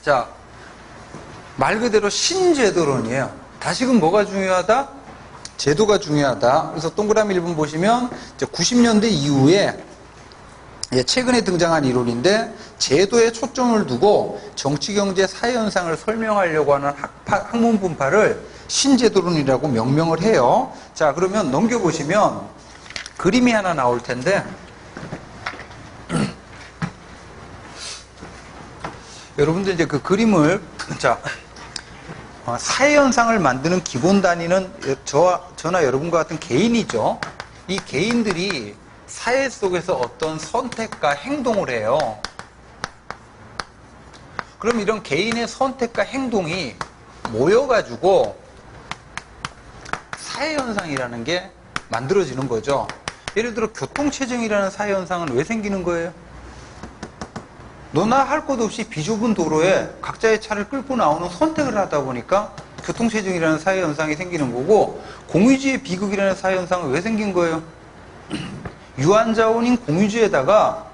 자, 말 그대로 신제도론이에요. 다시금 뭐가 중요하다? 제도가 중요하다. 그래서 동그라미 1번 보시면 이제 90년대 이후에 최근에 등장한 이론인데, 제도에 초점을 두고 정치, 경제, 사회 현상을 설명하려고 하는 학문 분파를 신제도론이라고 명명을 해요. 자, 그러면 넘겨보시면 그림이 하나 나올 텐데, 여러분들 이제 그 그림을, 자, 사회 현상을 만드는 기본 단위는 저나 여러분과 같은 개인이죠. 이 개인들이 사회 속에서 어떤 선택과 행동을 해요. 그럼 이런 개인의 선택과 행동이 모여가지고 사회현상이라는 게 만들어지는 거죠. 예를 들어 교통체증이라는 사회현상은 왜 생기는 거예요? 너나 할 것 없이 비좁은 도로에 각자의 차를 끌고 나오는 선택을 하다 보니까 교통체증이라는 사회현상이 생기는 거고, 공유주의 비극이라는 사회현상은 왜 생긴 거예요? 유한자원인 공유주에다가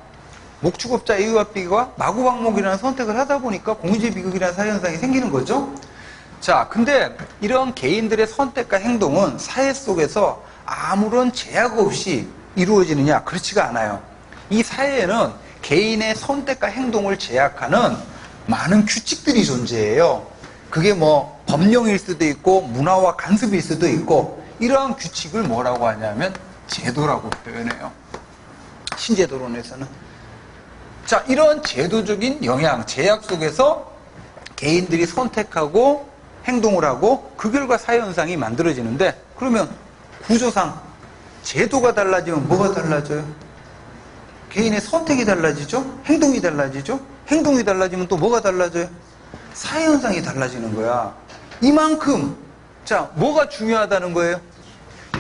목축업자 A와 B가 마구방목이라는 선택을 하다 보니까 공유주의 비극이라는 사회현상이 생기는 거죠. 자, 근데 이런 개인들의 선택과 행동은 사회 속에서 아무런 제약 없이 이루어지느냐? 그렇지가 않아요. 이 사회에는 개인의 선택과 행동을 제약하는 많은 규칙들이 존재해요. 그게 뭐 법령일 수도 있고 문화와 간섭일 수도 있고, 이러한 규칙을 뭐라고 하냐면 제도라고 표현해요. 신제도론에서는. 자, 이런 제도적인 영향, 제약 속에서 개인들이 선택하고 행동을 하고 그 결과 사회현상이 만들어지는데, 그러면 구조상 제도가 달라지면 뭐가 달라져요? 개인의 선택이 달라지죠? 행동이 달라지죠? 행동이 달라지면 또 뭐가 달라져요? 사회현상이 달라지는 거야. 이만큼, 자, 뭐가 중요하다는 거예요?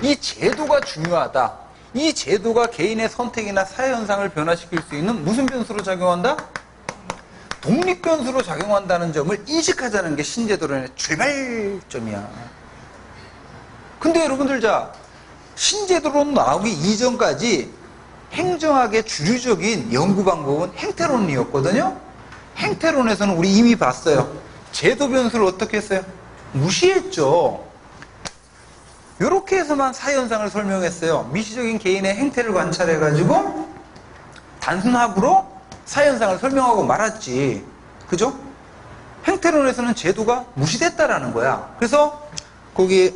이 제도가 중요하다. 이 제도가 개인의 선택이나 사회현상을 변화시킬 수 있는 무슨 변수로 작용한다? 독립변수로 작용한다는 점을 인식하자는 게 신제도론의 출발점이야. 근데 여러분들, 자, 신제도론 나오기 이전까지 행정학의 주류적인 연구 방법은 행태론이었거든요. 행태론에서는 우리 이미 봤어요. 제도 변수를 어떻게 했어요? 무시했죠. 이렇게 해서만 사회현상을 설명했어요. 미시적인 개인의 행태를 관찰해가지고 단순합으로 사회현상을 설명하고 말았지. 그죠? 행태론에서는 제도가 무시됐다라는 거야. 그래서 거기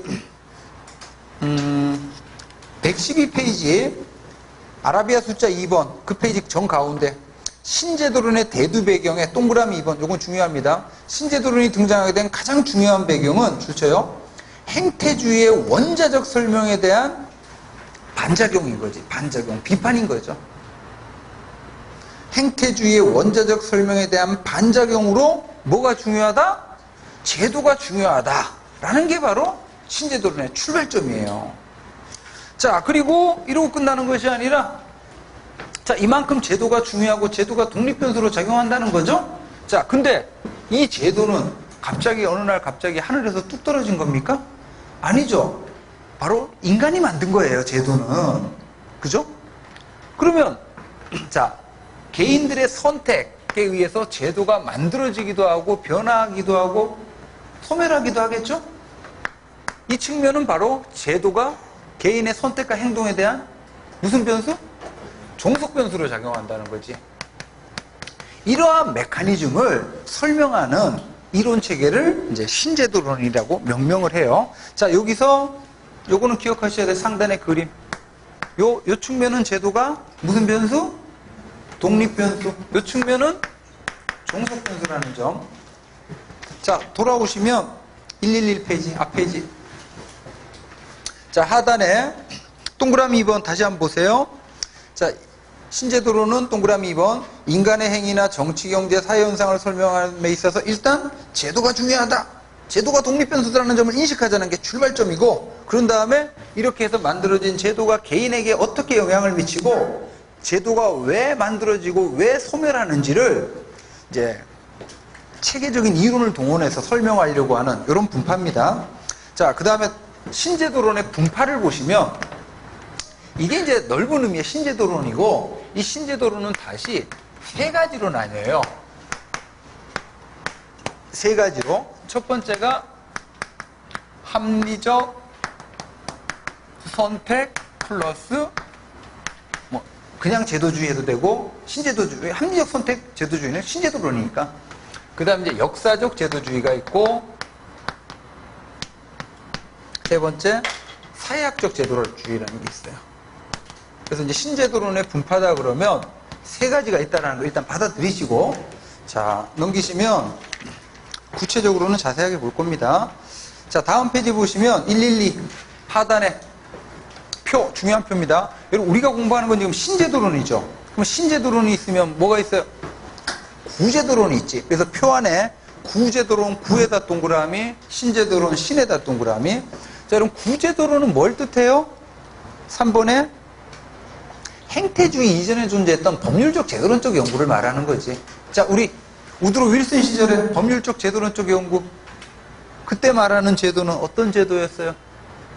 112페이지에 아라비아 숫자 2번 그 페이지 정가운데 신제도론의 대두 배경에 동그라미 2번, 요건 중요합니다. 신제도론이 등장하게 된 가장 중요한 배경은 줄쳐요. 행태주의의 원자적 설명에 대한 반작용인 거지. 반작용, 비판인 거죠. 행태주의의 원자적 설명에 대한 반작용으로 뭐가 중요하다? 제도가 중요하다라는 게 바로 신제도론의 출발점이에요. 자, 그리고 이러고 끝나는 것이 아니라, 자, 이만큼 제도가 중요하고 제도가 독립변수로 작용한다는 거죠? 자, 근데 이 제도는 갑자기 어느 날 갑자기 하늘에서 뚝 떨어진 겁니까? 아니죠. 바로 인간이 만든 거예요, 제도는. 그죠? 그러면, 자, 개인들의 선택에 의해서 제도가 만들어지기도 하고 변화하기도 하고 소멸하기도 하겠죠? 이 측면은 바로 제도가 개인의 선택과 행동에 대한 무슨 변수? 종속 변수로 작용한다는 거지. 이러한 메커니즘을 설명하는 이론 체계를 이제 신제도론이라고 명명을 해요. 자, 여기서 요거는 기억하셔야 돼. 상단의 그림. 요 측면은 제도가 무슨 변수? 독립 변수. 요 측면은 종속 변수라는 점. 자, 돌아오시면 111페이지, 앞 페이지. 자, 하단에 동그라미 2번 다시 한번 보세요. 자, 신제도론은 동그라미 2번 인간의 행위나 정치, 경제, 사회 현상을 설명함에 있어서 일단 제도가 중요하다. 제도가 독립변수라는 점을 인식하자는 게 출발점이고, 그런 다음에 이렇게 해서 만들어진 제도가 개인에게 어떻게 영향을 미치고 제도가 왜 만들어지고 왜 소멸하는지를 이제 체계적인 이론을 동원해서 설명하려고 하는 이런 분파입니다. 자, 그 다음에 신제도론의 분파를 보시면 이게 이제 넓은 의미의 신제도론이고, 이 신제도론은 다시 세 가지로 나뉘어요. 세 가지로. 첫 번째가 합리적 선택 플러스 뭐 그냥 제도주의 해도 되고, 신제도주의, 합리적 선택 제도주의는 신제도론이니까. 그 다음에 이제 역사적 제도주의가 있고, 세 번째 사회학적 제도주의라는 게 있어요. 그래서 이제 신제도론의 분파다 그러면 세 가지가 있다는 거 일단 받아들이시고, 자, 넘기시면 구체적으로는 자세하게 볼 겁니다. 자, 다음 페이지 보시면 112 하단에 표, 중요한 표입니다. 여러분, 우리가 공부하는 건 지금 신제도론이죠. 그럼 신제도론이 있으면 뭐가 있어요? 구제도론이 있지. 그래서 표 안에 구제도론 구에다 동그라미, 신제도론 신에다 동그라미. 자, 그럼 구제도론은 뭘 뜻해요? 3번에 행태주의 이전에 존재했던 법률적 제도론적 연구를 말하는 거지. 자, 우리 우드로 윌슨 시절에 법률적 제도론적 연구, 그때 말하는 제도는 어떤 제도였어요?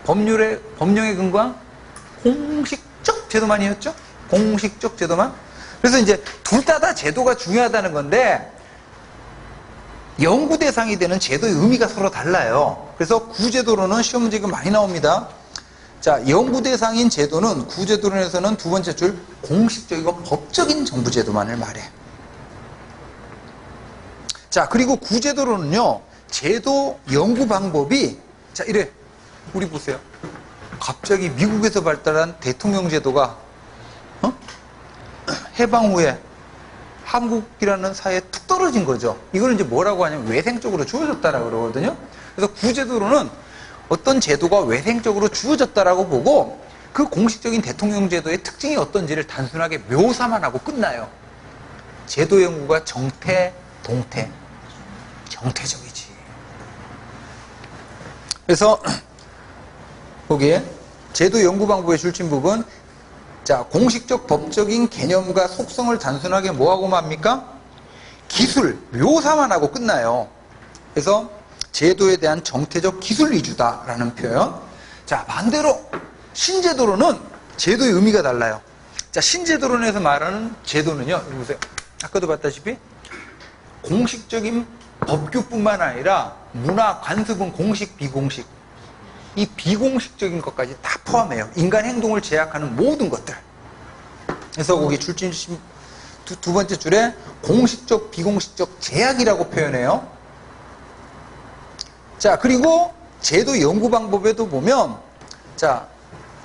법령에 근거한 공식적 제도만이었죠? 공식적 제도만. 그래서 이제 둘 다 제도가 중요하다는 건데, 연구 대상이 되는 제도의 의미가 서로 달라요. 그래서 구제도론은 시험 문제가 많이 나옵니다. 자, 연구 대상인 제도는 구제도론에서는 두 번째 줄 공식적이고 법적인 정부제도만을 말해. 자, 그리고 구제도론은요, 제도 연구 방법이, 자, 이래. 우리 보세요. 갑자기 미국에서 발달한 대통령 제도가, 해방 후에 한국이라는 사회에 툭 떨어진 거죠. 이걸 이제 뭐라고 하냐면 외생적으로 주어졌다라고 그러거든요. 그래서 구제도론은 어떤 제도가 외생적으로 주어졌다라고 보고, 그 공식적인 대통령 제도의 특징이 어떤지를 단순하게 묘사만 하고 끝나요. 제도 연구가 정태, 동태. 정태적이지. 그래서 거기에 제도 연구 방법의 줄침 부분, 자, 공식적 법적인 개념과 속성을 단순하게 뭐하고 맙니까? 기술, 묘사만 하고 끝나요. 그래서 제도에 대한 정태적 기술 위주다라는 표현. 자, 반대로 신제도론은 제도의 의미가 달라요. 자, 신제도론에서 말하는 제도는요, 여기 보세요. 아까도 봤다시피 공식적인 법규뿐만 아니라 문화, 관습은 공식, 비공식, 이 비공식적인 것까지 다 포함해요. 인간 행동을 제약하는 모든 것들. 그래서 거기 줄진 두 번째 줄에 공식적, 비공식적 제약이라고 표현해요. 자, 그리고 제도 연구 방법에도 보면, 자,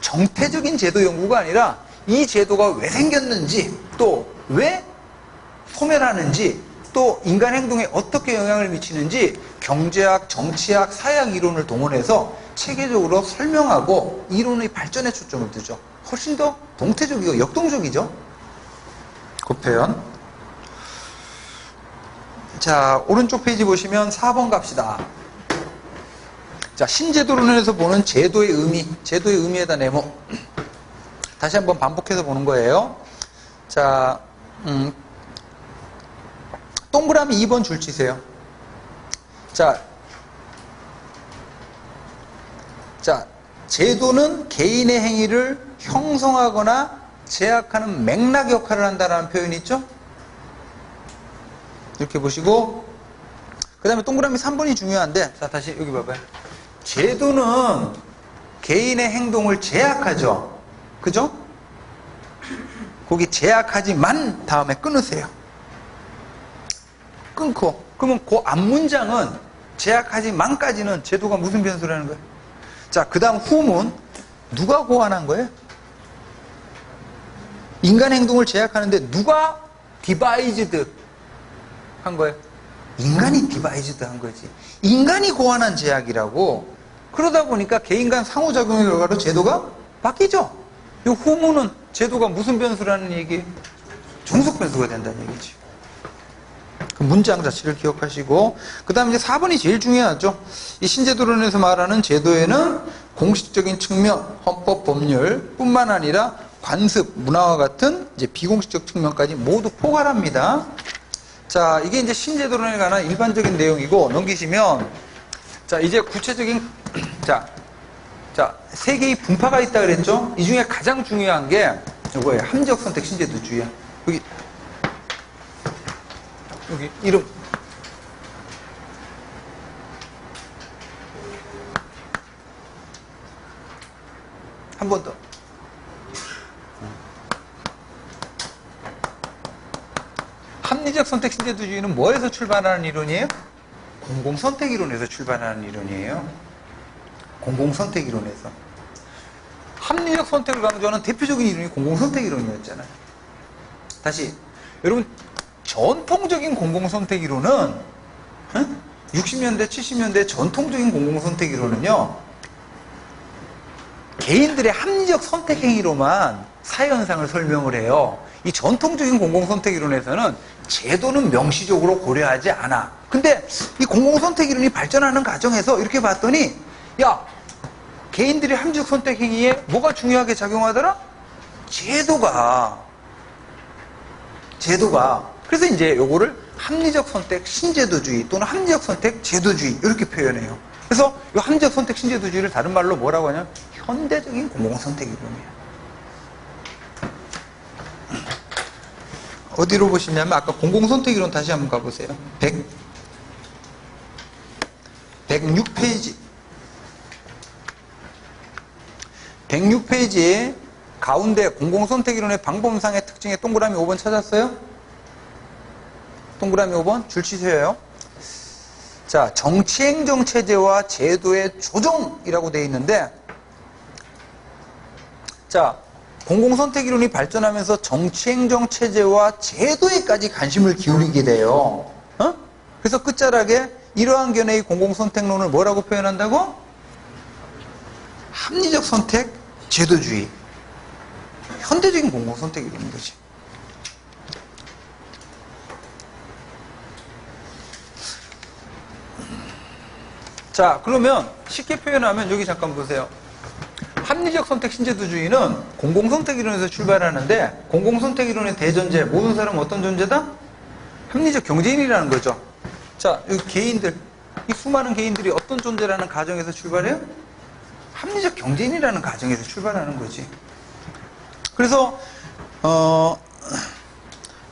정태적인 제도 연구가 아니라 이 제도가 왜 생겼는지, 또 왜 소멸하는지, 또 인간 행동에 어떻게 영향을 미치는지 경제학, 정치학, 사회학 이론을 동원해서 체계적으로 설명하고 이론의 발전에 초점을 두죠. 훨씬 더 동태적이고 역동적이죠. 그 표현. 자, 오른쪽 페이지 보시면 4번 갑시다. 자, 신제도론에서 보는 제도의 의미, 제도의 의미에다 네모. 다시 한번 반복해서 보는 거예요. 자, 동그라미 2번 줄 치세요. 자, 제도는 개인의 행위를 형성하거나 제약하는 맥락 역할을 한다는 표현이 있죠? 이렇게 보시고, 그 다음에 동그라미 3번이 중요한데, 자, 다시 여기 봐봐요. 제도는 개인의 행동을 제약하죠? 그죠? 거기 제약하지만 다음에 끊으세요. 끊고, 그러면 그 앞문장은 제약하지만까지는 제도가 무슨 변수라는 거예요? 자, 그 다음 후문, 누가 고안한 거예요? 인간 행동을 제약하는데 누가 디바이즈드 한 거예요? 인간이 디바이즈드 한 거지. 인간이 고안한 제약이라고. 그러다 보니까 개인 간 상호작용의 결과로 제도가 바뀌죠. 이 후문은 제도가 무슨 변수라는 얘기예요? 종속 변수가 된다는 얘기지. 그 문장 자체를 기억하시고, 그 다음에 이제 4번이 제일 중요하죠. 이 신제도론에서 말하는 제도에는 공식적인 측면, 헌법, 법률 뿐만 아니라 관습, 문화와 같은 이제 비공식적 측면까지 모두 포괄합니다. 자, 이게 이제 신제도론에 관한 일반적인 내용이고, 넘기시면, 자, 이제 구체적인, 자, 세 개의 분파가 있다 그랬죠? 이 중에 가장 중요한 게 이거예요. 합리적 선택 신제도주의야. 여기 이름. 한 번 더. 합리적 선택 신제도주의는 뭐에서 출발하는 이론이에요? 공공선택 이론에서 출발하는 이론이에요. 공공선택 이론에서. 합리적 선택을 강조하는 대표적인 이론이 공공선택 이론이었잖아요. 다시, 여러분, 전통적인 공공선택 이론은 60년대, 70년대 전통적인 공공선택 이론은요, 개인들의 합리적 선택 행위로만 사회현상을 설명을 해요. 이 전통적인 공공선택 이론에서는 제도는 명시적으로 고려하지 않아. 근데 이 공공선택 이론이 발전하는 과정에서 이렇게 봤더니, 야, 개인들의 합리적 선택 행위에 뭐가 중요하게 작용하더라? 제도가. 그래서 이제 요거를 합리적 선택 신제도주의 또는 합리적 선택 제도주의 이렇게 표현해요. 그래서 이 합리적 선택 신제도주의를 다른 말로 뭐라고 하냐면 현대적인 공공선택 이론이에요. 어디로 보시냐면 아까 공공선택 이론 다시 한번 가보세요. 106페이지. 106페이지에 가운데 공공선택 이론의 방법상의 특징에 동그라미 5번 찾았어요? 동그라미 5번 줄 치세요. 자, 정치행정체제와 제도의 조정이라고 되어 있는데, 자, 공공선택 이론이 발전하면서 정치행정체제와 제도에까지 관심을 기울이게 돼요. 그래서 끝자락에 이러한 견해의 공공선택론을 뭐라고 표현한다고? 합리적 선택 제도주의. 현대적인 공공선택 이론인 거지. 자, 그러면 쉽게 표현하면 여기 잠깐 보세요. 합리적 선택 신제도주의는 공공선택 이론에서 출발하는데, 공공선택 이론의 대전제, 모든 사람은 어떤 존재다? 합리적 경제인이라는 거죠. 자, 여기 개인들, 이 수많은 개인들이 어떤 존재라는 가정에서 출발해요? 합리적 경제인이라는 가정에서 출발하는 거지. 그래서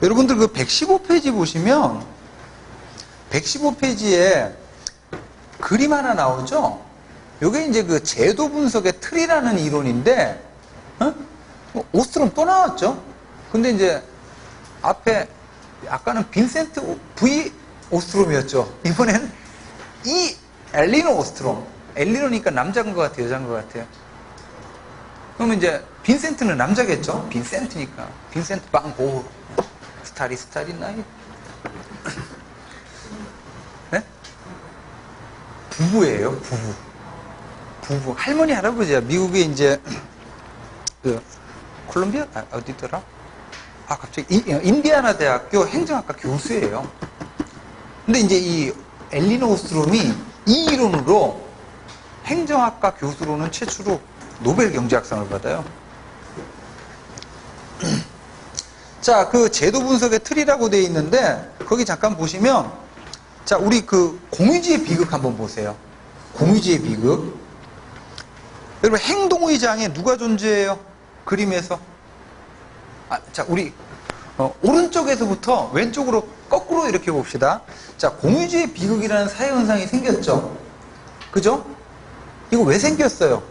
여러분들 그 115페이지 보시면 115페이지에 그림 하나 나오죠? 이게 이제 그 제도 분석의 틀이라는 이론인데, 오스트롬 또 나왔죠? 근데 이제 앞에 아까는 빈센트 V 오스트롬이었죠. 이번에는 이 엘리노 오스트롬. 엘리노니까 남자인 것 같아요, 여자인 것 같아요. 그러면 이제 빈센트는 남자겠죠? 빈센트니까. 빈센트 방 고흐. 스타리 나이. 네? 부부예요, 부부. 할머니, 할아버지야. 미국에 이제, 콜롬비아? 어디더라? 갑자기, 인디아나 대학교 행정학과 교수예요. 근데 이제 이 엘리노 오스트롬이 이 이론으로 행정학과 교수로는 최초로 노벨 경제학상을 받아요. 자, 그 제도 분석의 틀이라고 되어 있는데, 거기 잠깐 보시면, 자, 우리 그 공유지의 비극 한번 보세요. 공유지의 비극. 여러분, 행동의 장에 누가 존재해요? 그림에서. 자, 우리, 오른쪽에서부터 왼쪽으로 거꾸로 이렇게 봅시다. 자, 공유지의 비극이라는 사회현상이 생겼죠? 그죠? 이거 왜 생겼어요?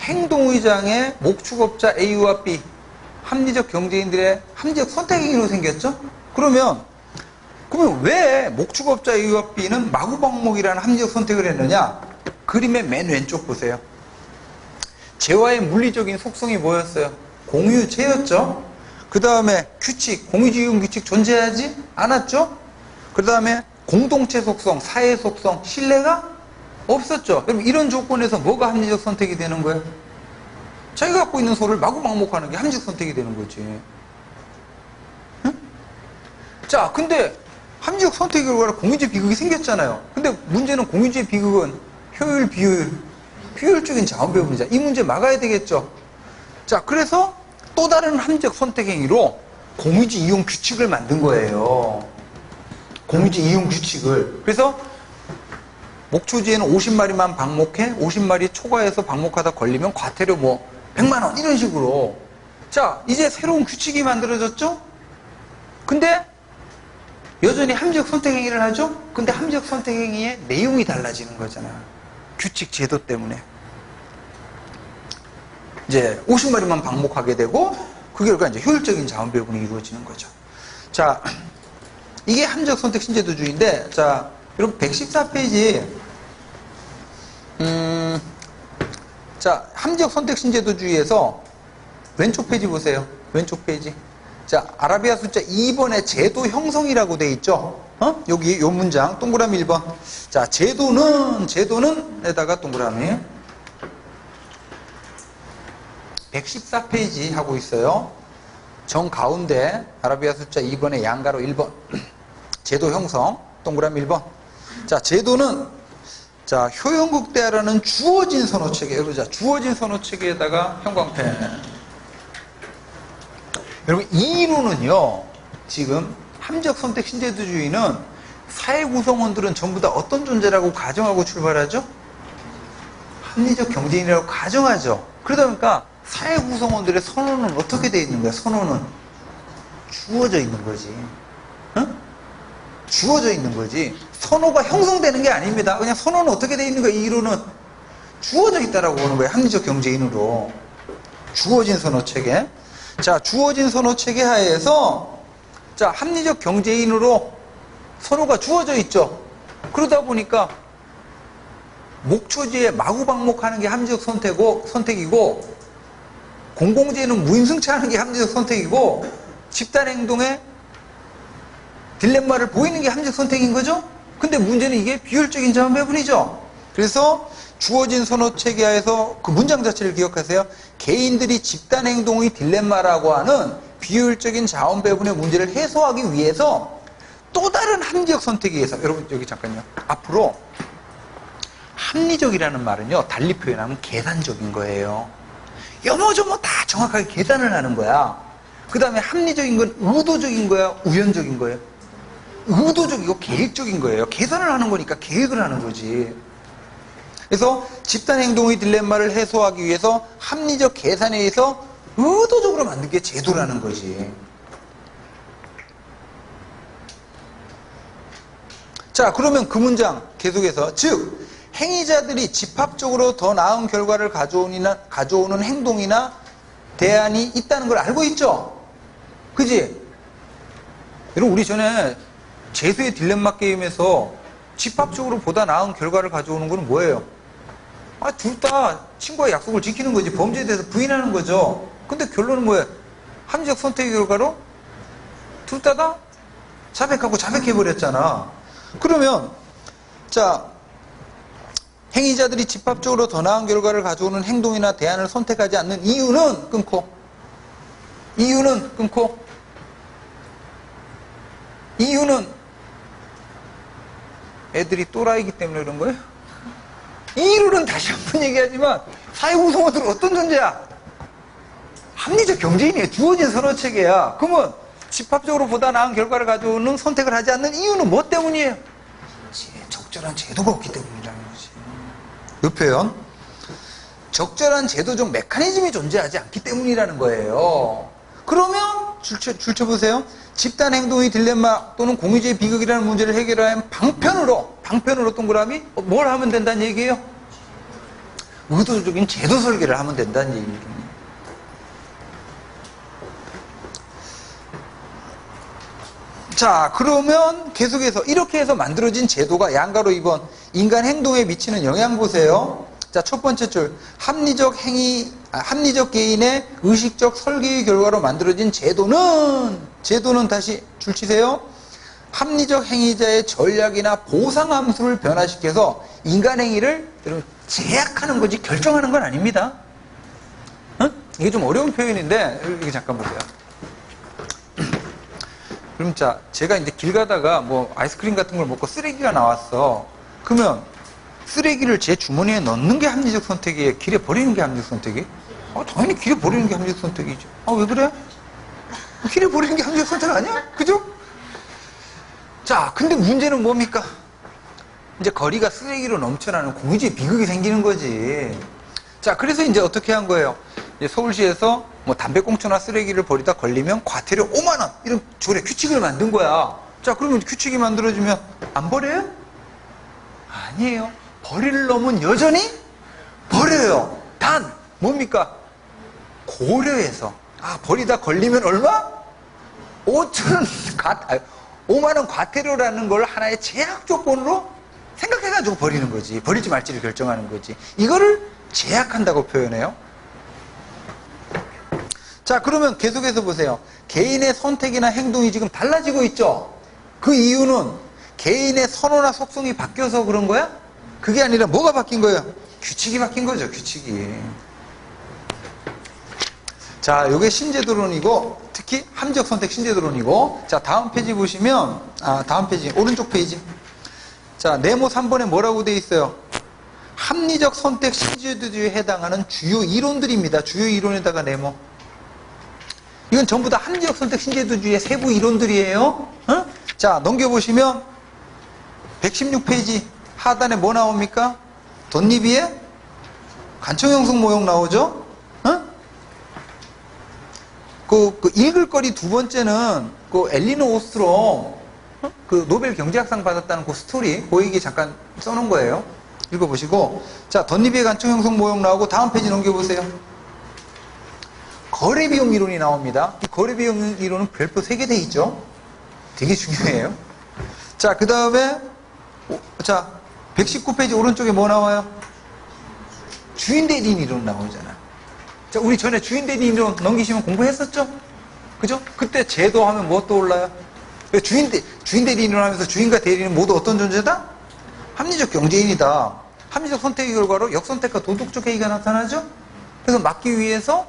행동의 장에 목축업자 A와 B, 합리적 경제인들의 합리적 선택행위로 생겼죠? 그러면 왜 목축업자 A와 B는 마구방목이라는 합리적 선택을 했느냐? 그림의 맨 왼쪽 보세요. 재화의 물리적인 속성이 뭐였어요? 공유체였죠? 그 다음에 규칙, 공유지용 규칙 존재하지 않았죠? 그 다음에 공동체 속성, 사회 속성, 신뢰가 없었죠? 그럼 이런 조건에서 뭐가 합리적 선택이 되는 거예요? 자기가 갖고 있는 소를 마구방목하는 게 합리적 선택이 되는 거지. 응? 자, 근데 합리적 선택의 결과로 공유지 비극이 생겼잖아요. 근데 문제는 공유지 비극은 효율, 효율적인 자원 배분이자 이 문제 막아야 되겠죠. 자, 그래서 또 다른 합리적 선택 행위로 공유지 이용 규칙을 만든 거예요. 공유지 이용 규칙을. 그래서 목초지에는 50마리만 방목해 50마리 초과해서 방목하다 걸리면 과태료 100만 원 이런 식으로. 자, 이제 새로운 규칙이 만들어졌죠? 근데 여전히 합리적 선택 행위를 하죠? 근데 합리적 선택 행위의 내용이 달라지는 거잖아. 규칙 제도 때문에. 이제 50마리만 방목하게 되고 그 결과 이제 효율적인 자원 배분이 이루어지는 거죠. 자, 이게 합리적 선택 신제도주의인데, 자, 여러분 114페이지, 자, 합리적 선택 신제도주의에서 왼쪽 페이지 보세요. 왼쪽 페이지. 자, 아라비아 숫자 2번에 제도 형성이라고 돼 있죠. 여기 요 문장 동그라미 1번. 자, 제도는에다가 동그라미 114페이지 하고 있어요. 정 가운데 아라비아 숫자 2번에 양가로 1번. 제도 형성 동그라미 1번. 자, 제도는 자, 효용국대하라는 주어진 선호체계. 여러분, 자, 주어진 선호체계에다가 형광펜. 여러분, 이 이론은요, 지금 합리적 선택 신제도주의는 사회 구성원들은 전부 다 어떤 존재라고 가정하고 출발하죠? 합리적 경제인이라고 가정하죠. 그러다 보니까 사회 구성원들의 선호는 어떻게 되어 있는 거야? 선호는 주어져 있는 거지. 응? 주어져 있는 거지. 선호가 형성되는 게 아닙니다. 그냥 선호는 어떻게 되어 있는 거야? 이 이론은 주어져 있다라고 보는 거예요. 합리적 경제인으로. 주어진 선호체계. 자, 주어진 선호체계 하에서 자, 합리적 경제인으로 선호가 주어져 있죠. 그러다 보니까 목초지에 마구방목하는 게 합리적 선택이고 공공재는 무임승차하는 게 합리적 선택이고 집단행동에 딜레마를 보이는 게 합리적 선택인 거죠. 근데 문제는 이게 비효율적인 자원 배분이죠. 그래서 주어진 선호체계 하에서 그 문장 자체를 기억하세요. 개인들이 집단행동의 딜레마라고 하는 비효율적인 자원 배분의 문제를 해소하기 위해서 또 다른 합리적 선택에 의해서, 여러분 여기 잠깐요. 앞으로 합리적이라는 말은요, 달리 표현하면 계산적인 거예요. 여모저모 다 정확하게 계산을 하는 거야. 그 다음에 합리적인 건 의도적인 거야, 우연적인 거예요? 의도적이고 계획적인 거예요. 계산을 하는 거니까 계획을 하는 거지. 그래서 집단행동의 딜레마를 해소하기 위해서 합리적 계산에 의해서 의도적으로 만든 게 제도라는 거지. 자, 그러면 그 문장 계속해서, 즉 행위자들이 집합적으로 더 나은 결과를 가져오는 행동이나 대안이 있다는 걸 알고 있죠? 그지? 여러분, 우리 전에 재수의 딜레마 게임에서 집합적으로 보다 나은 결과를 가져오는 건 뭐예요? 둘 다 친구와 약속을 지키는 거지. 범죄에 대해서 부인하는 거죠. 근데 결론은 뭐예요? 합리적 선택의 결과로 둘 다 자백하고 자백해버렸잖아. 그러면 자, 행위자들이 집합적으로 더 나은 결과를 가져오는 행동이나 대안을 선택하지 않는 이유는 끊고, 이유는 애들이 또라이기 때문에 그런 거예요? 이 이론은 다시 한번 얘기하지만 사회 구성원들은 어떤 존재야? 합리적 경제인이에요. 주어진 선호체계야. 그러면 집합적으로 보다 나은 결과를 가져오는 선택을 하지 않는 이유는 뭐 때문이에요? 적절한 제도가 없기 때문이라는 거지. 이 표현, 적절한 제도적 메커니즘이 존재하지 않기 때문이라는 거예요. 그러면 줄쳐보세요. 집단행동의 딜레마 또는 공유제의 비극이라는 문제를 해결하면 방편으로 동그라미 뭘 하면 된다는 얘기예요? 의도적인 제도 설계를 하면 된다는 얘기입니다. 자, 그러면 계속해서 이렇게 해서 만들어진 제도가 양가로 2번 인간 행동에 미치는 영향 보세요. 자, 첫 번째 줄 합리적 개인의 의식적 설계의 결과로 만들어진 제도는 다시 줄 치세요. 합리적 행위자의 전략이나 보상 함수를 변화시켜서 인간 행위를 제약하는 거지 결정하는 건 아닙니다. 이게 좀 어려운 표현인데 이거 잠깐 보세요. 그럼 자, 제가 이제 길 가다가 뭐 아이스크림 같은 걸 먹고 쓰레기가 나왔어. 그러면 쓰레기를 제 주머니에 넣는 게 합리적 선택이에요? 길에 버리는 게 합리적 선택이에요? 당연히 길에 버리는 게 합리적 선택이죠. 왜 그래? 길에 버리는 게 합리적 선택 아니야? 그죠? 자, 근데 문제는 뭡니까? 이제 거리가 쓰레기로 넘쳐나는 공유지의 비극이 생기는 거지. 자, 그래서 이제 어떻게 한 거예요? 이제 서울시에서 뭐 담배꽁초나 쓰레기를 버리다 걸리면 과태료 5만원 이런 조례 규칙을 만든 거야. 자, 그러면 규칙이 만들어지면 안 버려요? 아니에요. 버릴 놈은 여전히 버려요. 단 뭡니까? 고려해서 버리다 걸리면 얼마? 5만 원 과태료라는 걸 하나의 제약 조건으로 생각해가지고 버리는 거지. 버릴지 말지를 결정하는 거지. 이거를 제약한다고 표현해요. 자, 그러면 계속해서 보세요. 개인의 선택이나 행동이 지금 달라지고 있죠. 그 이유는 개인의 선호나 속성이 바뀌어서 그런 거야? 그게 아니라 뭐가 바뀐 거예요? 규칙이 바뀐 거죠. 규칙이. 자, 요게 신제도론이고, 특히 합리적 선택 신제도론이고, 자, 다음 페이지 보시면, 다음 페이지, 오른쪽 페이지. 자, 네모 3번에 뭐라고 돼 있어요? 합리적 선택 신제도주의에 해당하는 주요 이론들입니다. 주요 이론에다가 네모. 이건 전부 다 합리적 선택 신제도주의의 세부 이론들이에요. 어? 자, 넘겨보시면, 116페이지 하단에 뭐 나옵니까? 덧니비에 관청형성 모형 나오죠? 어? 그 읽을 거리 두 번째는 그 엘리노 오스트롬 그 노벨 경제학상 받았다는 그 스토리 그 얘기 잠깐 써놓은 거예요. 읽어보시고, 자, 덧니비의 관청형성 모형 나오고 다음 페이지 넘겨보세요. 거래비용 이론이 나옵니다. 이 거래비용 이론은 별표 3개 돼 있죠. 되게 중요해요. 자, 그 다음에 자, 119페이지 오른쪽에 뭐 나와요? 주인대리인 이론 나오잖아. 자, 우리 전에 주인대리인 이론 넘기시면 공부했었죠? 그죠? 그때 제도 하면 뭐 떠올라요? 주인대리인 이론 하면서 주인과 대리인은 모두 어떤 존재다? 합리적 경제인이다. 합리적 선택의 결과로 역선택과 도덕적 해이가 나타나죠? 그래서 막기 위해서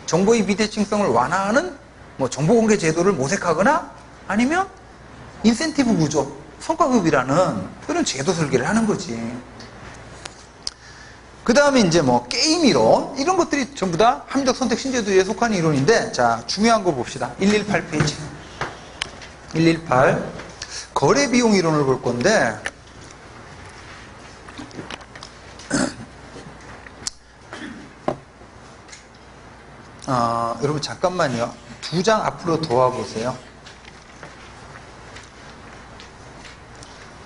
정보의 비대칭성을 완화하는 뭐 정보공개 제도를 모색하거나 아니면 인센티브 구조, 성과급이라는 그런 제도 설계를 하는 거지. 그 다음에 이제 뭐 게임 이론, 이런 것들이 전부 다 합리적 선택 신제도에 속한 이론인데, 자, 중요한 거 봅시다. 118페이지. 118. 거래비용 이론을 볼 건데, 여러분 잠깐만요. 2장 앞으로 더 와보세요.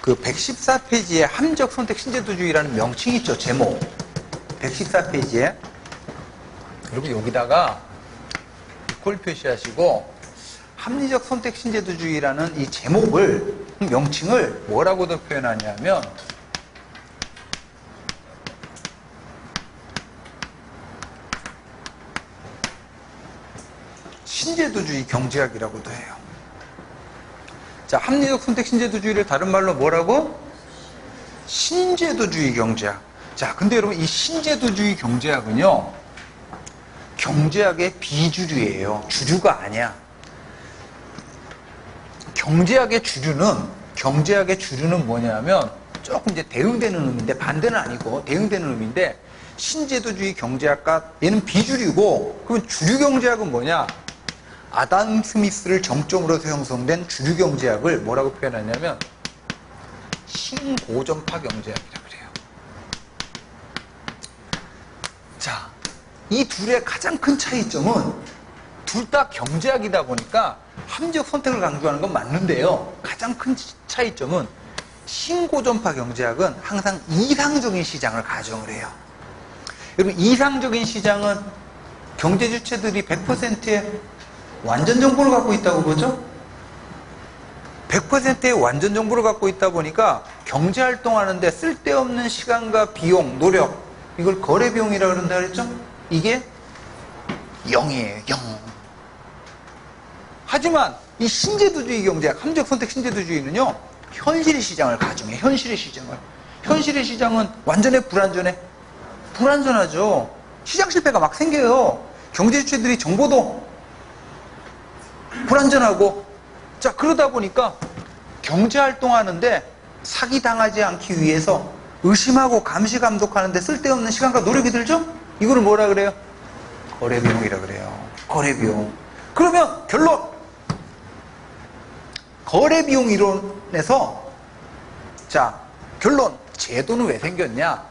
그 114페이지에 합리적 선택 신제도주의라는 명칭이 있죠. 제목. 114페이지에. 여러분 여기다가 콜 표시하시고 합리적 선택 신제도주의라는 이 제목을, 명칭을 뭐라고도 표현하냐면 신제도주의 경제학이라고도 해요. 자, 합리적 선택 신제도주의를 다른 말로 뭐라고? 신제도주의 경제학. 자, 근데 여러분 이 신제도주의 경제학은요, 경제학의 비주류예요. 주류가 아니야. 경제학의 주류는 뭐냐면 조금 이제 대응되는 의미인데, 반대는 아니고 대응되는 의미인데, 신제도주의 경제학과 얘는 비주류고, 그러면 주류 경제학은 뭐냐? 아담 스미스를 정점으로 형성된 주류 경제학을 뭐라고 표현하냐면 신고전파 경제학이라고 그래요. 자, 이 둘의 가장 큰 차이점은 둘 다 경제학이다 보니까 합리적 선택을 강조하는 건 맞는데요. 가장 큰 차이점은 신고전파 경제학은 항상 이상적인 시장을 가정을 해요. 여러분, 이상적인 시장은 경제 주체들이 100%의 완전 정보를 갖고 있다고 보죠? 100%의 완전 정보를 갖고 있다 보니까 경제 활동하는데 쓸데없는 시간과 비용, 노력, 이걸 거래비용이라고 그런다 그랬죠? 이게 0이에요, 0. 하지만 이 신제도주의 경제학, 합리적 선택 신제도주의는요, 현실의 시장을 가정해, 현실의 시장을. 현실의 시장은 완전해, 불완전해? 불완전하죠. 시장 실패가 막 생겨요. 경제 주체들이 정보도 불완전하고, 자, 그러다 보니까 경제활동하는데 사기당하지 않기 위해서 의심하고 감시 감독하는데 쓸데없는 시간과 노력이 들죠? 이거를 뭐라 그래요? 거래비용이라 그래요. 거래비용. 그러면 결론! 거래비용 이론에서, 자, 결론! 제도는 왜 생겼냐?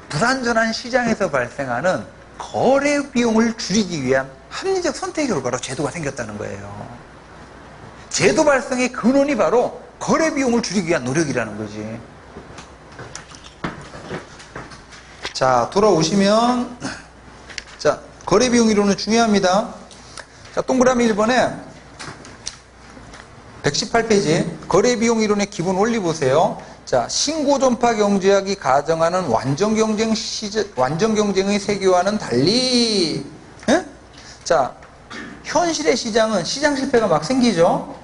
불완전한 시장에서 발생하는 거래비용을 줄이기 위한 합리적 선택의 결과로 제도가 생겼다는 거예요. 제도 발생의 근원이 바로 거래비용을 줄이기 위한 노력이라는 거지. 자, 돌아오시면 자, 거래 비용 이론은 중요합니다. 자, 동그라미 1번에 118페이지 거래 비용 이론의 기본 원리 보세요. 자, 신고 전파 경제학이 가정하는 완전 경쟁의 세계와는 달리, 예? 자, 현실의 시장은 시장 실패가 막 생기죠.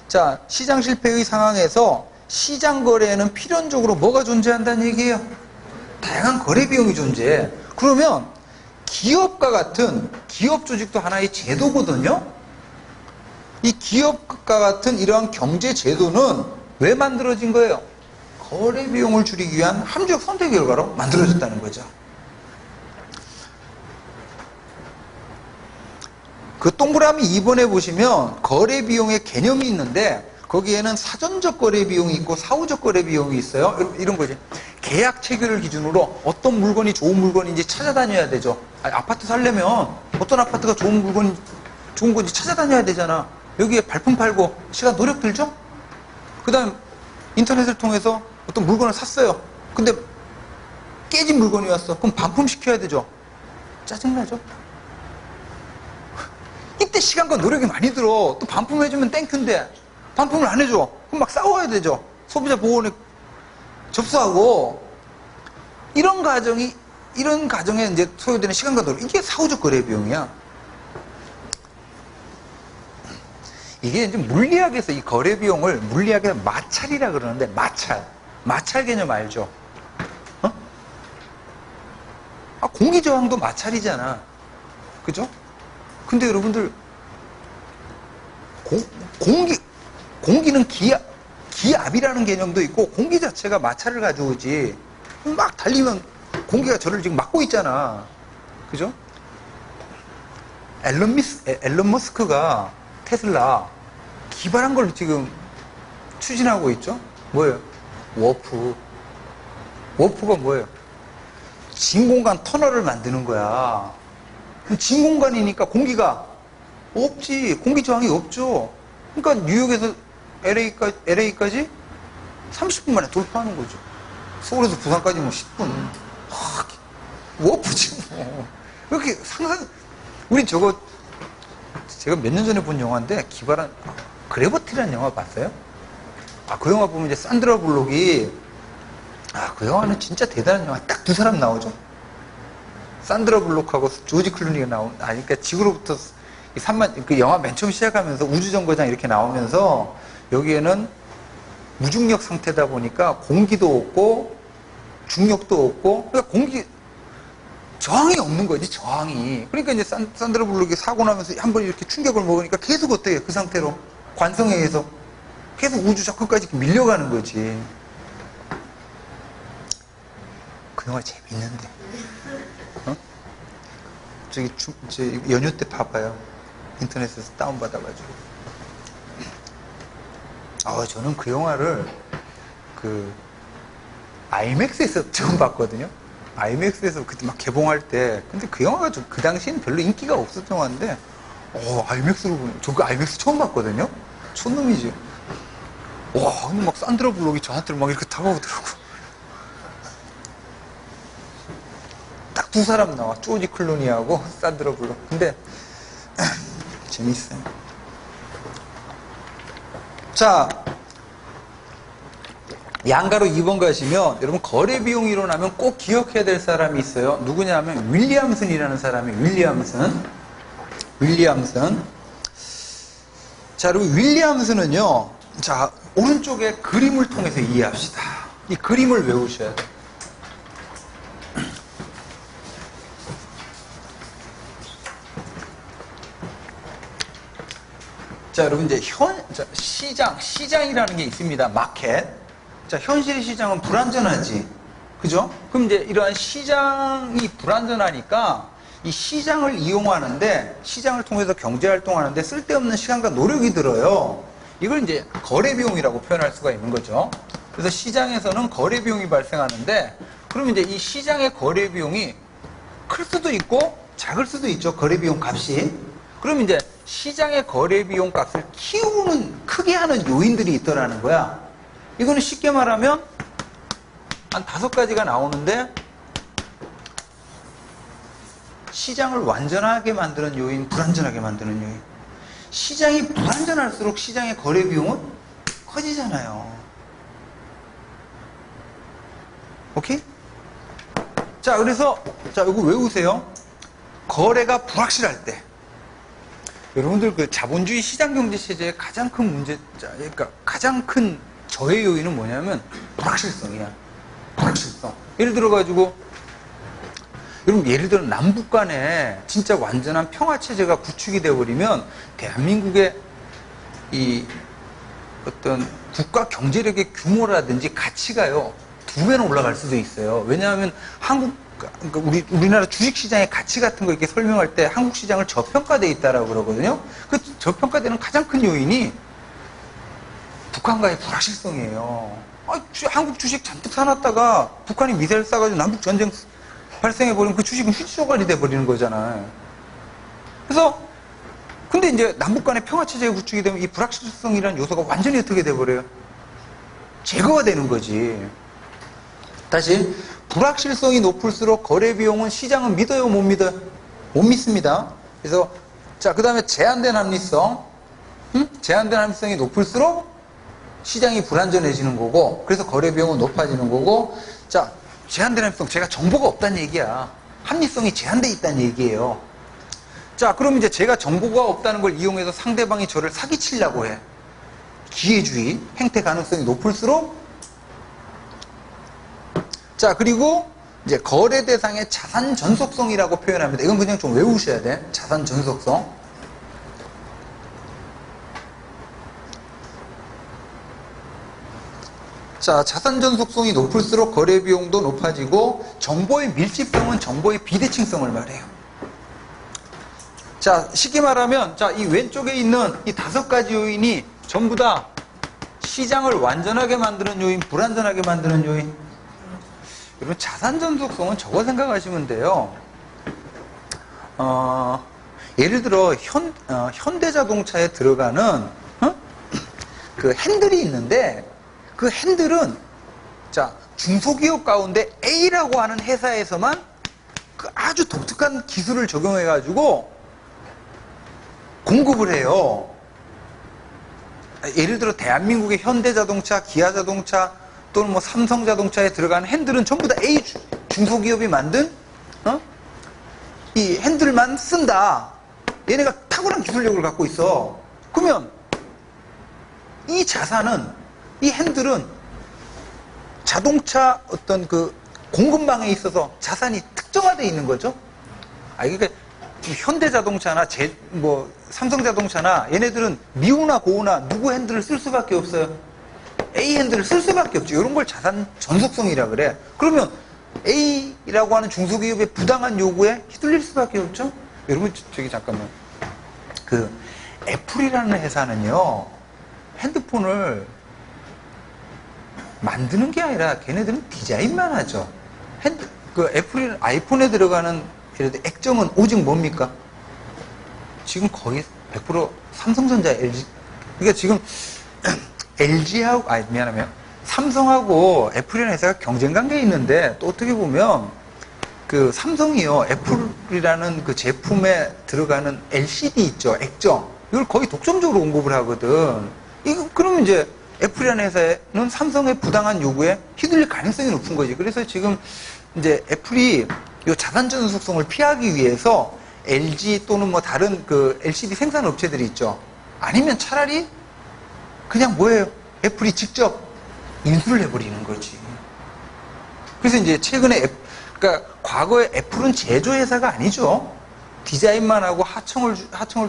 자, 시장 실패의 상황에서 시장 거래에는 필연적으로 뭐가 존재한다는 얘기예요? 다양한 거래 비용이 존재해. 그러면 기업과 같은 기업 조직도 하나의 제도거든요. 이 기업과 같은 이러한 경제 제도는 왜 만들어진 거예요? 거래 비용을 줄이기 위한 합리적 선택 결과로 만들어졌다는 거죠. 그 동그라미 2번에 보시면 거래 비용의 개념이 있는데 거기에는 사전적 거래 비용이 있고 사후적 거래 비용이 있어요. 이런 거지. 계약 체결을 기준으로 어떤 물건이 좋은 물건인지 찾아다녀야 되죠. 아니, 아파트 살려면 어떤 아파트가 좋은 건지 찾아다녀야 되잖아. 여기에 발품 팔고 시간 노력 들죠? 그 다음 인터넷을 통해서 어떤 물건을 샀어요. 근데 깨진 물건이 왔어. 그럼 반품시켜야 되죠. 짜증나죠? 이때 시간과 노력이 많이 들어. 또 반품해주면 땡큐인데 반품을 안 해줘. 그럼 막 싸워야 되죠. 소비자 보호원에 접수하고. 이런 과정에 이제 소요되는 시간과 노력. 이게 사후적 거래 비용이야. 이게 이제 물리학에서 이 거래 비용을 물리학에서 마찰이라 그러는데, 마찰 개념 알죠? 어? 아, 공기 저항도 마찰이잖아. 그죠? 근데 여러분들, 공기는 기압이라는 개념도 있고, 공기 자체가 마찰을 가져오지. 막 달리면 공기가 저를 지금 막고 있잖아. 그죠? 앨런 머스크가 테슬라 기발한 걸 지금 추진하고 있죠? 뭐예요? 워프가 뭐예요? 진공관 터널을 만드는 거야. 진공관이니까 공기가 없지. 공기 저항이 없죠. 그러니까 뉴욕에서 LA까지 30분 만에 돌파하는 거죠. 서울에서 부산까지 뭐 10분. 워프지 뭐. 이렇게 우린 제가 몇 년 전에 본 영화인데, 기발한, 그래버티라는 영화 봤어요? 그 영화 보면 이제 산드라 블록이, 그 영화는 진짜 대단한 영화. 딱 두 사람 나오죠. 산드라 블록하고 조지 클루니가 그러니까 지구로부터 그 영화 맨 처음 시작하면서 우주정거장 이렇게 나오면서, 여기에는 무중력 상태다 보니까 공기도 없고, 중력도 없고, 그러니까 저항이 없는 거지, 저항이. 그러니까 이제 산드라 블록이 사고 나면서 한번 이렇게 충격을 먹으니까 계속 어때요? 그 상태로. 관성에 의해서. 계속 우주 적끝까지 밀려가는 거지. 그 영화 재밌는데. 어? 저기 연휴 때 봐봐요. 인터넷에서 다운받아가지고. 저는 그 영화를 아이맥스에서 처음 봤거든요. 아이맥스에서 그때 막 개봉할 때. 근데 그 영화가 그 당시에는 별로 인기가 없었던 영화인데, 아이맥스로 보는, 저 그 아이맥스 처음 봤거든요? 촌놈이지. 근데 막 산드라 블록이 저한테 막 이렇게 다가오더라고. 딱 두 사람 나와. 조지 클루니하고 산드라 블록. 근데, 재밌어요. 자, 양가로 2번 가시면 여러분 거래 비용 이론하면 꼭 기억해야 될 사람이 있어요. 누구냐면 윌리엄슨이라는 사람이 윌리엄슨. 자, 여러분 윌리엄슨은요. 자, 오른쪽에 그림을 통해서 이해합시다. 이 그림을 외우셔야 돼요. 자, 여러분 이제 시장이라는 게 있습니다. 마켓. 자, 현실의 시장은 불안전하지. 그죠? 그럼 이제 이러한 시장이 불안전하니까 이 시장을 이용하는데, 시장을 통해서 경제활동하는데 쓸데없는 시간과 노력이 들어요. 이걸 이제 거래비용이라고 표현할 수가 있는 거죠. 그래서 시장에서는 거래비용이 발생하는데, 그러면 이제 이 시장의 거래비용이 클 수도 있고 작을 수도 있죠. 거래비용 값이. 그럼 이제 시장의 거래비용 값을 크게 하는 요인들이 있더라는 거야. 이거는 쉽게 말하면 한 5가지가 나오는데, 시장을 완전하게 만드는 요인, 불완전하게 만드는 요인. 시장이 불완전할수록 시장의 거래 비용은 커지잖아요. 오케이? 자, 그래서, 자, 이거 외우세요. 거래가 불확실할 때. 여러분들 그 자본주의 시장 경제 체제의 가장 큰 문제, 그러니까 가장 큰 저해 요인은 뭐냐면 불확실성이야. 불확실성. 예를 들어가지고, 여러분 예를 들어 남북 간에 진짜 완전한 평화 체제가 구축이 되어버리면 대한민국의 이 어떤 국가 경제력의 규모라든지 가치가요 2배는 올라갈 수도 있어요. 왜냐하면 그러니까 우리나라 주식시장의 가치 같은 거 이렇게 설명할 때 한국 시장을 저평가되어 있다라고 그러거든요. 그 저평가되는 가장 큰 요인이 북한과의 불확실성이에요. 한국 주식 잔뜩 사놨다가 북한이 미사일 쏴가지고 남북 전쟁 발생해버리면 그 주식은 휴지조각이 돼버리는 거잖아요. 그래서 근데 이제 남북 간의 평화체제가 구축이 되면 이 불확실성이라는 요소가 완전히 어떻게 돼버려요? 제거가 되는 거지. 다시 불확실성이 높을수록 거래 비용은 시장은 믿어요, 못 믿어요? 못 믿습니다. 그래서 자, 그 다음에 제한된 합리성. 제한된 합리성이 높을수록 시장이 불안전해지는 거고, 그래서 거래 비용은 높아지는 거고. 자, 제한된 합리성, 제가 정보가 없다는 얘기야. 합리성이 제한되어 있다는 얘기예요. 자, 그럼 이제 제가 정보가 없다는 걸 이용해서 상대방이 저를 사기치려고 해. 기회주의, 행태 가능성이 높을수록. 자, 그리고 이제 거래 대상의 자산 전속성이라고 표현합니다. 이건 그냥 좀 외우셔야 돼. 자산 전속성. 자, 자산 전속성이 높을수록 거래 비용도 높아지고, 정보의 밀집성은 정보의 비대칭성을 말해요. 자, 쉽게 말하면, 자, 이 왼쪽에 있는 이 5가지 요인이 전부 다 시장을 완전하게 만드는 요인, 불완전하게 만드는 요인. 여러분, 자산 전속성은 저거 생각하시면 돼요. 예를 들어, 현대자동차에 들어가는, 그 핸들이 있는데, 그 핸들은, 자, 중소기업 가운데 A라고 하는 회사에서만 그 아주 독특한 기술을 적용해가지고 공급을 해요. 예를 들어 대한민국의 현대자동차, 기아자동차 또는 뭐 삼성자동차에 들어가는 핸들은 전부 다 A 중소기업이 만든 이 핸들만 쓴다. 얘네가 탁월한 기술력을 갖고 있어. 그러면 이 자산은, 이 핸들은 자동차 어떤 그 공급망에 있어서 자산이 특정화되어 있는 거죠. 그러니까 현대자동차나 삼성자동차나 얘네들은 미우나 고우나 누구 핸들을 쓸 수밖에 없어요. A 핸들을 쓸 수밖에 없죠. 이런 걸 자산 전속성이라 그래. 그러면 A라고 하는 중소기업의 부당한 요구에 휘둘릴 수밖에 없죠. 여러분, 저기 잠깐만. 그 애플이라는 회사는요, 핸드폰을 만드는 게 아니라 걔네들은 디자인만 하죠. 그 애플 아이폰에 들어가는 예를 들어 액정은 오직 뭡니까? 지금 거의 100% 삼성전자, LG. 그러니까 지금 LG하고, 미안하네요. 삼성하고 애플이라는 회사가 경쟁 관계에 있는데, 또 어떻게 보면 그 삼성이요, 애플이라는 그 제품에 들어가는 LCD 있죠, 액정. 이걸 거의 독점적으로 공급을 하거든. 그러면 이제 애플이라는 회사는 삼성의 부당한 요구에 휘둘릴 가능성이 높은 거지. 그래서 지금 이제 애플이 이 자산 전속성을 피하기 위해서 LG 또는 뭐 다른 그 LCD 생산 업체들이 있죠. 아니면 차라리 그냥 뭐예요? 애플이 직접 인수를 해버리는 거지. 그래서 이제 최근에 그러니까 과거에 애플은 제조회사가 아니죠. 디자인만 하고 하청을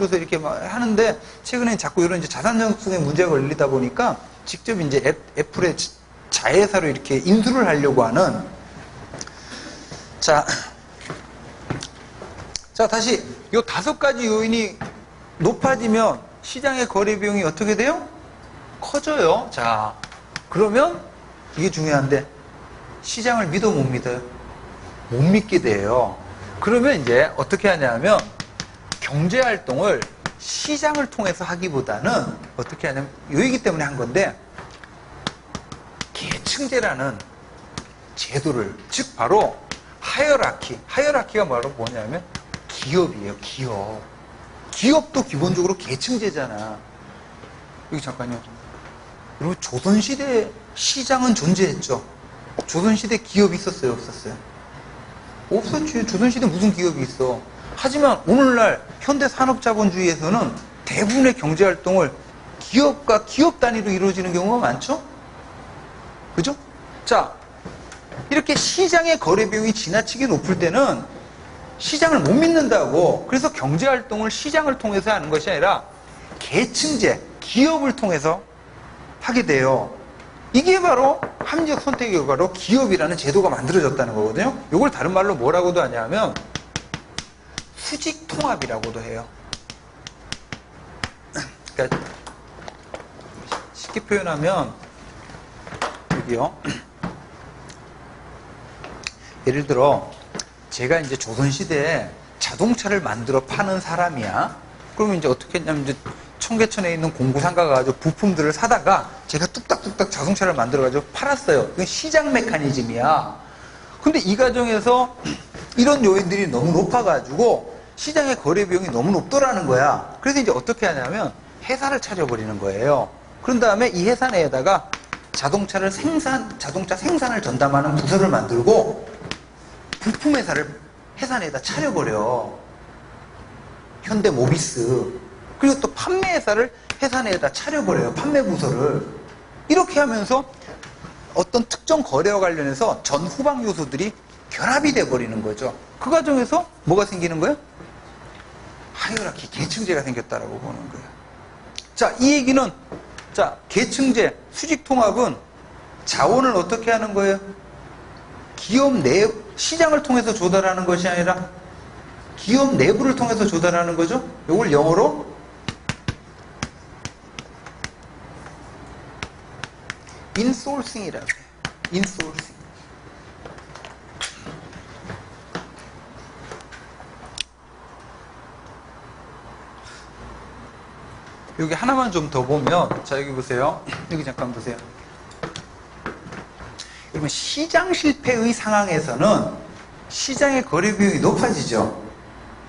줘서 이렇게 하는데, 최근에 자꾸 이런 이제 자산 전속성에 문제가 걸리다 보니까 직접 이제 애플의 자회사로 이렇게 인수를 하려고 하는. 자, 다시 이 5가지 요인이 높아지면 시장의 거래 비용이 어떻게 돼요? 커져요. 자, 그러면 이게 중요한데, 시장을 믿어 못 믿어요? 못 믿게 돼요. 그러면 이제 어떻게 하냐면, 경제활동을 시장을 통해서 하기보다는 어떻게 하냐면, 요 얘기 때문에 한 건데, 계층제라는 제도를, 즉 바로 하이어라키가 뭐냐면 기업이에요, 기업. 기업도 기본적으로 계층제잖아. 여기 잠깐요. 여러분, 조선시대 시장은 존재했죠? 조선시대 기업이 있었어요, 없었어요? 없었지. 조선시대 무슨 기업이 있어. 하지만 오늘날 현대산업자본주의에서는 대부분의 경제활동을 기업과 기업 단위로 이루어지는 경우가 많죠? 그죠? 자, 이렇게 시장의 거래 비용이 지나치게 높을 때는 시장을 못 믿는다고. 그래서 경제활동을 시장을 통해서 하는 것이 아니라 계층제, 기업을 통해서 하게 돼요. 이게 바로 합리적 선택의 결과로 기업이라는 제도가 만들어졌다는 거거든요. 이걸 다른 말로 뭐라고도 하냐면 수직통합이라고도 해요. 그러니까 쉽게 표현하면 여기요. 예를 들어 제가 이제 조선시대에 자동차를 만들어 파는 사람이야. 그러면 이제 어떻게 했냐면 이제 청계천에 있는 공구상가 가가지고 부품들을 사다가 제가 뚝딱뚝딱 자동차를 만들어가지고 팔았어요. 이건 시장 메커니즘이야. 근데 이 과정에서 이런 요인들이 너무 높아가지고 시장의 거래 비용이 너무 높더라는 거야. 그래서 이제 어떻게 하냐면 회사를 차려버리는 거예요. 그런 다음에 이 회사 내에다가 자동차 생산을 전담하는 부서를 만들고 부품 회사를 회사 내에다 차려버려. 현대 모비스. 그리고 또 판매 회사를 회사 내에다 차려버려요. 판매 부서를. 이렇게 하면서 어떤 특정 거래와 관련해서 전 후방 요소들이 결합이 돼버리는 거죠. 그 과정에서 뭐가 생기는 거예요? 하이어라키, 계층제가 생겼다라고 보는 거예요. 자, 이 얘기는, 자, 계층제, 수직통합은 자원을 어떻게 하는 거예요? 기업 내, 시장을 통해서 조달하는 것이 아니라 기업 내부를 통해서 조달하는 거죠. 이걸 영어로 인소싱이라고 해요. 인소싱. 여기 하나만 좀 더 보면, 자, 여기 보세요. 여기 잠깐 보세요. 그러면 시장 실패의 상황에서는 시장의 거래 비용이 높아지죠.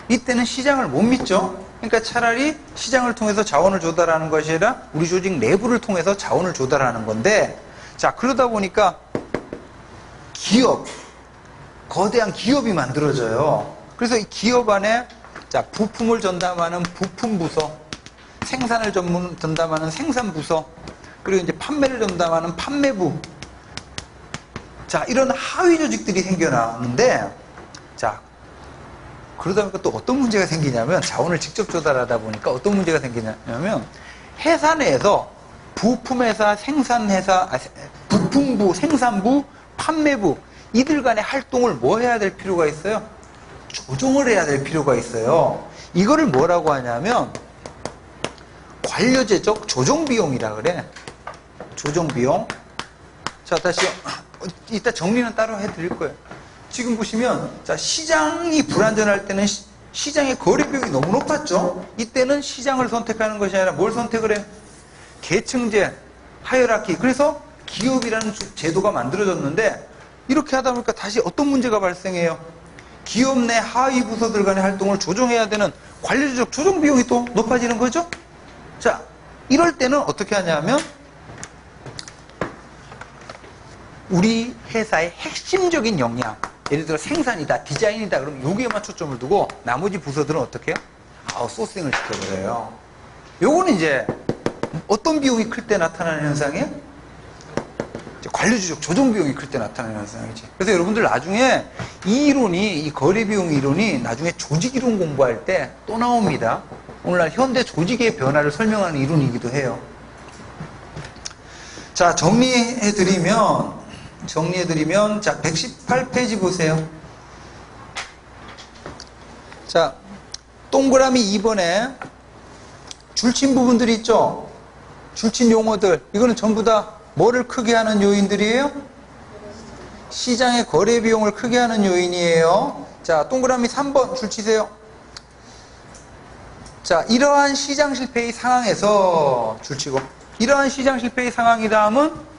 이때는 시장을 못 믿죠. 그러니까 차라리 시장을 통해서 자원을 조달하는 것이 아니라 우리 조직 내부를 통해서 자원을 조달하는 건데, 자, 그러다 보니까 기업, 거대한 기업이 만들어져요. 그래서 이 기업 안에, 자, 부품을 전담하는 부품부서, 생산을 전담하는 생산부서, 그리고 이제 판매를 전담하는 판매부. 자, 이런 하위 조직들이 생겨나는데, 자, 그러다 보니까 또 어떤 문제가 생기냐면, 자원을 직접 조달하다 보니까 어떤 문제가 생기냐면, 회사 내에서 부품회사, 생산회사, 부품부, 생산부, 판매부, 이들 간의 활동을 뭐 해야 될 필요가 있어요? 조정을 해야 될 필요가 있어요. 이거를 뭐라고 하냐면, 관료제적 조정비용이라 그래. 조정비용. 자, 다시요. 이따 정리는 따로 해드릴 거예요. 지금 보시면, 자, 시장이 불안전할 때는 시장의 거래 비용이 너무 높았죠? 이때는 시장을 선택하는 것이 아니라 뭘 선택을 해? 계층제, 하이어라키. 그래서 기업이라는 제도가 만들어졌는데, 이렇게 하다 보니까 다시 어떤 문제가 발생해요? 기업 내 하위 부서들 간의 활동을 조정해야 되는 관료적 조정 비용이 또 높아지는 거죠? 자, 이럴 때는 어떻게 하냐면, 우리 회사의 핵심적인 역량, 예를 들어 생산이다, 디자인이다, 그럼 여기에만 초점을 두고 나머지 부서들은 어떻게 해요? 아웃소싱을 시켜버려요. 요거는 이제 어떤 비용이 클 때 나타나는 현상이에요? 관료주적 조정 비용이 클 때 나타나는 현상이지. 그래서 여러분들 나중에 이 이론이, 이 거래 비용 이론이 나중에 조직 이론 공부할 때 또 나옵니다. 오늘날 현대 조직의 변화를 설명하는 이론이기도 해요. 자, 정리해드리면, 자, 118페이지 보세요. 자, 동그라미 2번에 줄친 부분들이 있죠? 줄친 용어들. 이거는 전부 다 뭐를 크게 하는 요인들이에요? 시장의 거래 비용을 크게 하는 요인이에요. 자, 동그라미 3번 줄치세요. 자, 이러한 시장 실패의 상황에서 줄치고, 이러한 시장 실패의 상황이라면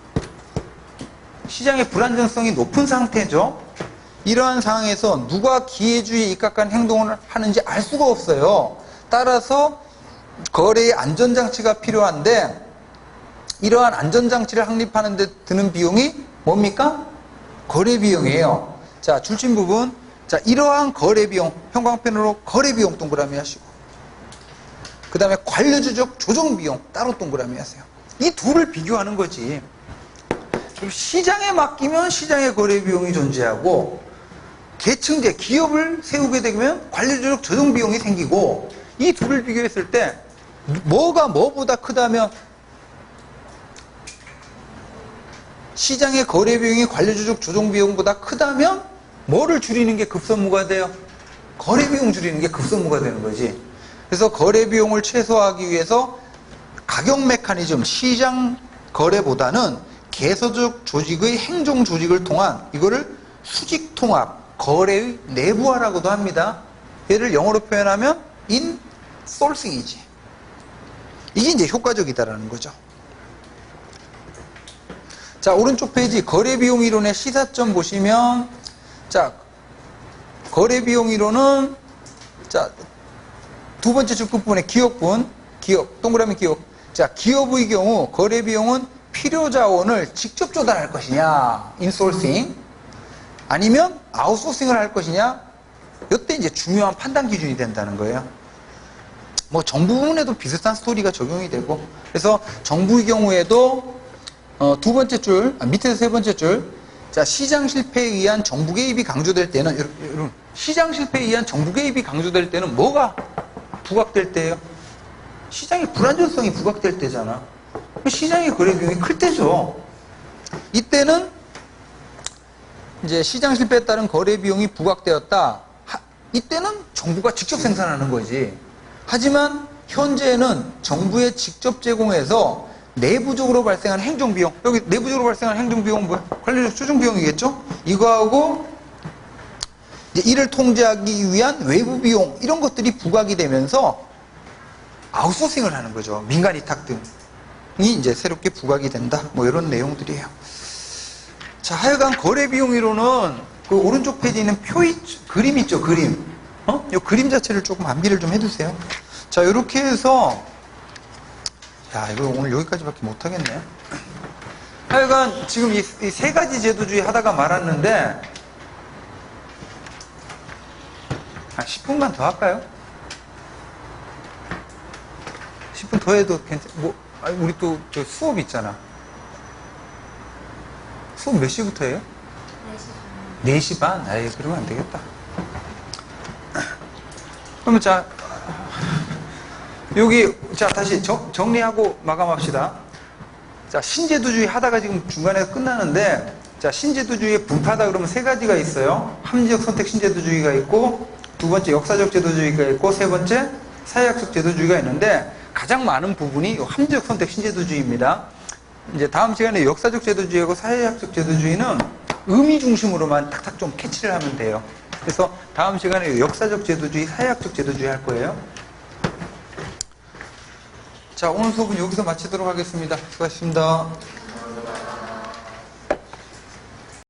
시장의 불안정성이 높은 상태죠. 이러한 상황에서 누가 기회주의에 입각한 행동을 하는지 알 수가 없어요. 따라서 거래의 안전장치가 필요한데 이러한 안전장치를 확립하는 데 드는 비용이 뭡니까? 거래 비용이에요. 자, 줄친 부분. 자, 이러한 거래 비용, 형광펜으로 거래 비용 동그라미 하시고, 그 다음에 관료주적 조정 비용 따로 동그라미 하세요. 이 둘을 비교하는 거지. 그럼 시장에 맡기면 시장의 거래 비용이 존재하고, 계층제, 기업을 세우게 되면 관료주적 조정 비용이 생기고, 이 둘을 비교했을 때 뭐가 뭐보다 크다면 시장의 거래 비용이 관료주적 조정 비용보다 크다면 뭐를 줄이는 게 급선무가 돼요? 거래 비용 줄이는 게 급선무가 되는 거지. 그래서 거래 비용을 최소화하기 위해서 가격 메커니즘, 시장 거래보다는 개서적 조직의 행정 조직을 통한 이거를 수직 통합, 거래의 내부화라고도 합니다. 얘를 영어로 표현하면 인솔싱이지. 이게 이제 효과적이다라는 거죠. 자, 오른쪽 페이지 거래비용 이론의 시사점 보시면, 자, 거래비용 이론은, 자, 두 번째 줄 끝부분에 기업분, 기업, 동그라미 기업. 자, 기업의 경우 거래비용은 필요자원을 직접 조달할 것이냐, 인솔싱, 아니면 아웃소싱을 할 것이냐, 이때 이제 중요한 판단 기준이 된다는 거예요. 뭐 정부 부분에도 비슷한 스토리가 적용이 되고, 그래서 정부의 경우에도 두 번째 줄, 밑에서 세 번째 줄. 자, 시장 실패에 의한 정부 개입이 강조될 때는, 여러분, 시장 실패에 의한 정부 개입이 강조될 때는 뭐가 부각될 때예요? 시장의 불안전성이 부각될 때잖아. 시장의 거래 비용이 클 때죠. 이때는 이제 시장 실패에 따른 거래 비용이 부각되었다. 이때는 정부가 직접 생산하는 거지. 하지만 현재는 정부에 직접 제공해서 내부적으로 발생한 행정비용, 여기 내부적으로 발생한 행정비용은 뭐야? 관리적 추정비용이겠죠? 이거하고 이제 이를 통제하기 위한 외부 비용, 이런 것들이 부각이 되면서 아웃소싱을 하는 거죠. 민간 위탁 등이 이제 새롭게 부각이 된다. 뭐 이런 내용들이에요. 자, 하여간 거래비용이론은 그 오른쪽 페이지에 있는 그림 있죠, 그림. 이 그림 자체를 조금 암기를 좀 해두세요. 자, 이렇게 해서, 야, 이거 오늘 여기까지밖에 못하겠네. 하여간 지금 이 세 가지 제도주의 하다가 말았는데, 10분만 더 할까요? 10분 더 해도 뭐, 우리 또 수업 있잖아. 수업 몇 시부터 해요? 4시 반. 4시 반? 아이, 그러면 안 되겠다. 그러면 자, 여기, 자, 다시 정리하고 마감합시다. 자, 신제도주의 하다가 지금 중간에 끝나는데, 자, 신제도주의의 분파다 그러면 세 가지가 있어요. 합리적 선택 신제도주의가 있고, 두 번째 역사적 제도주의가 있고, 세 번째 사회학적 제도주의가 있는데, 가장 많은 부분이 합리적 선택 신제도주의입니다. 이제 다음 시간에 역사적 제도주의하고 사회학적 제도주의는 의미 중심으로만 탁탁 좀 캐치를 하면 돼요. 그래서 다음 시간에 역사적 제도주의, 사회학적 제도주의 할 거예요. 자, 오늘 수업은 여기서 마치도록 하겠습니다. 수고하셨습니다.